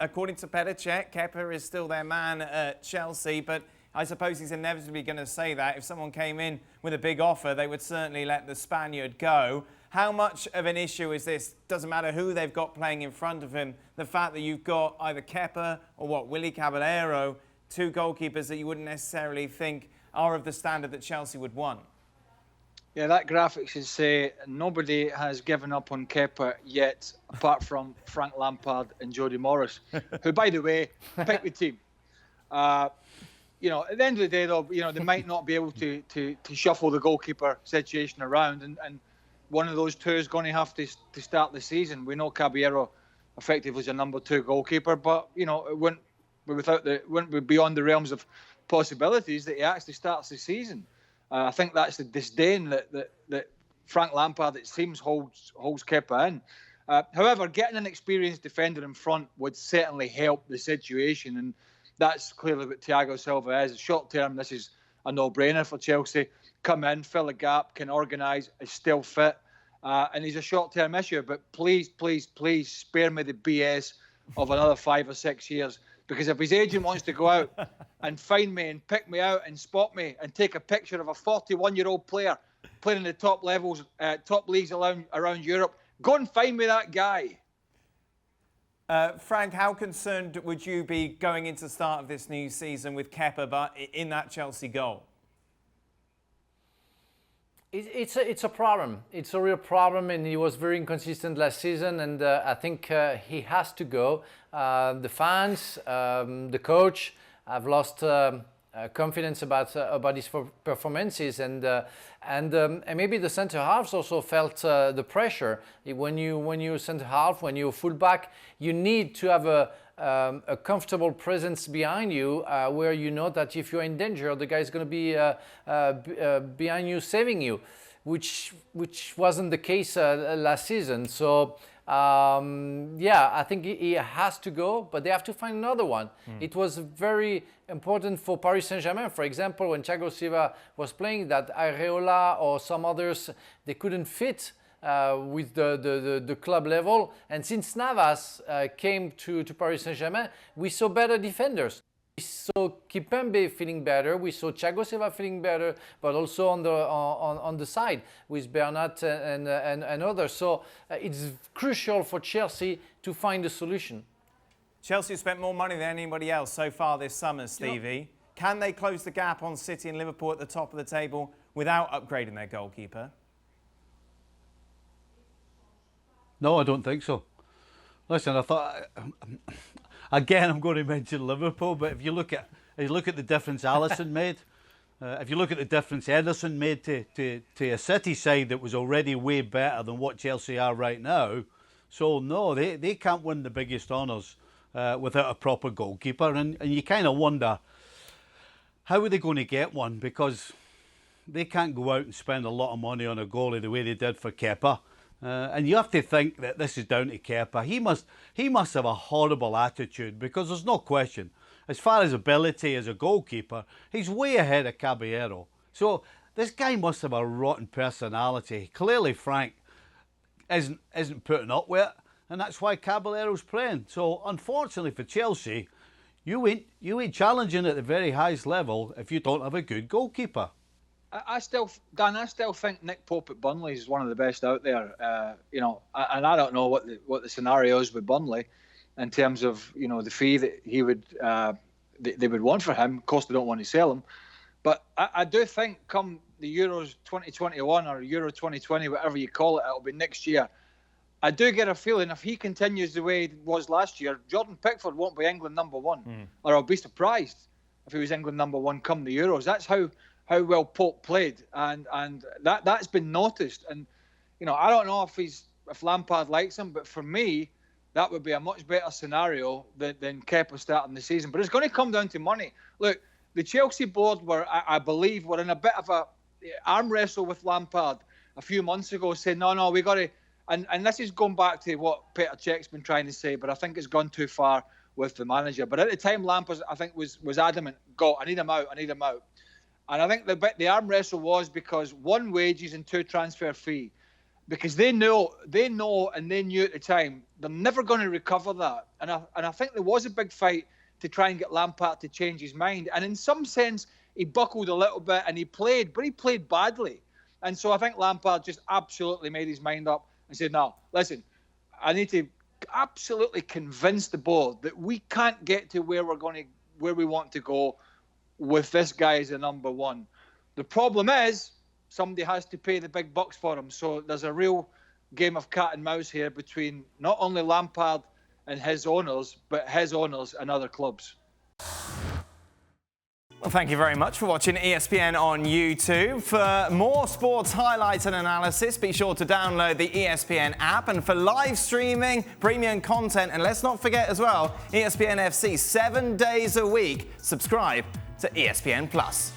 According to Petr Cech, Kepa is still their man at Chelsea, but I suppose he's inevitably going to say that. If someone came in with a big offer, they would certainly let the Spaniard go. How much of an issue is this? Doesn't matter who they've got playing in front of him. The fact that you've got either Kepa or Willy Caballero, two goalkeepers that you wouldn't necessarily think are of the standard that Chelsea would want. Yeah, that graphic should say nobody has given up on Kepa yet, apart from Frank Lampard and Jody Morris, who, by the way, picked the team. You know, at the end of the day, though, you know, they might not be able to shuffle the goalkeeper situation around, and one of those two is going to have to start the season. We know Caballero effectively is a number 2 goalkeeper, but you know, it wouldn't be beyond the realms of possibilities that he actually starts the season. I think that's the disdain that Frank Lampard, it seems, holds Kepa in. However, getting an experienced defender in front would certainly help the situation, and that's clearly what Thiago Silva is. Short term, this is a no-brainer for Chelsea. Come in, fill a gap, can organise, is still fit, and he's a short-term issue. But please, please, please spare me the BS of another 5 or 6 years. Because if his agent wants to go out and find me and pick me out and spot me and take a picture of a 41-year-old player playing in the top levels, top leagues around Europe, go and find me that guy. Frank, how concerned would you be going into the start of this new season with Kepa, but in that Chelsea goal? It's a problem. It's a real problem, and he was very inconsistent last season, and I think he has to go. The fans, the coach have lost confidence about his performances, and maybe the centre halves also felt the pressure. When you centre half, when you're fullback, you need to have a comfortable presence behind you, where you know that if you're in danger, the guy's going to be behind you, saving you, which wasn't the case last season. So yeah, I think he has to go, but they have to find another one. It was very important for Paris Saint-Germain, for example, when Thiago Silva was playing, that Areola or some others, they couldn't fit with the club level. And since Navas came to Paris Saint-Germain, we saw better defenders. We saw Kimpembe feeling better. We saw Thiago Silva feeling better, but also on the side with Bernat and others. So it's crucial for Chelsea to find a solution. Chelsea have spent more money than anybody else so far this summer, Stevie. Yep. Can they close the gap on City and Liverpool at the top of the table without upgrading their goalkeeper? No, I don't think so. Listen, I thought, again, I'm going to mention Liverpool, but if you look at the difference Alisson made, if you look at the difference Ederson made to a City side that was already way better than what Chelsea are right now, so no, they can't win the biggest honours without a proper goalkeeper, and you kind of wonder, how are they going to get one? Because they can't go out and spend a lot of money on a goalie the way they did for Kepa. And you have to think that this is down to Kepa. He must have a horrible attitude, because there's no question, as far as ability as a goalkeeper, he's way ahead of Caballero. So this guy must have a rotten personality. Clearly Frank isn't putting up with it, and that's why Caballero's playing. So unfortunately for Chelsea, you ain't challenging at the very highest level if you don't have a good goalkeeper. I still think Nick Pope at Burnley is one of the best out there. You know, and I don't know what the scenario is with Burnley in terms of, you know, the fee that he would they would want for him. Of course, they don't want to sell him, but I do think come the Euros 2021 or Euro 2020, whatever you call it, it'll be next year. I do get a feeling if he continues the way it was last year, Jordan Pickford won't be England #1, or I'll be surprised if he was England #1 come the Euros. That's how well Pope played, and that's been noticed. And you know, I don't know if Lampard likes him, but for me, that would be a much better scenario than Kepa starting the season. But it's going to come down to money. Look, the Chelsea board I believe, were in a bit of a arm wrestle with Lampard a few months ago, saying no, we got to. And this is going back to what Petr Cech's been trying to say, but I think it's gone too far with the manager. But at the time, Lampard, I think, was adamant, I need him out. And I think the arm wrestle was because 1, wages and 2, transfer fee. because they know and they knew at the time they're never going to recover that. And I think there was a big fight to try and get Lampard to change his mind. And in some sense, he buckled a little bit and he played badly. And so I think Lampard just absolutely made his mind up and said, no, listen, I need to absolutely convince the board that we can't get to where we want to go with this guy as the number one. The problem is somebody has to pay the big bucks for him. So there's a real game of cat and mouse here between not only Lampard and his owners, but his owners and other clubs. Well, thank you very much for watching ESPN on YouTube. For more sports highlights and analysis, be sure to download the ESPN app. And for live streaming, premium content, and let's not forget as well, ESPN FC 7 days a week. Subscribe to ESPN Plus.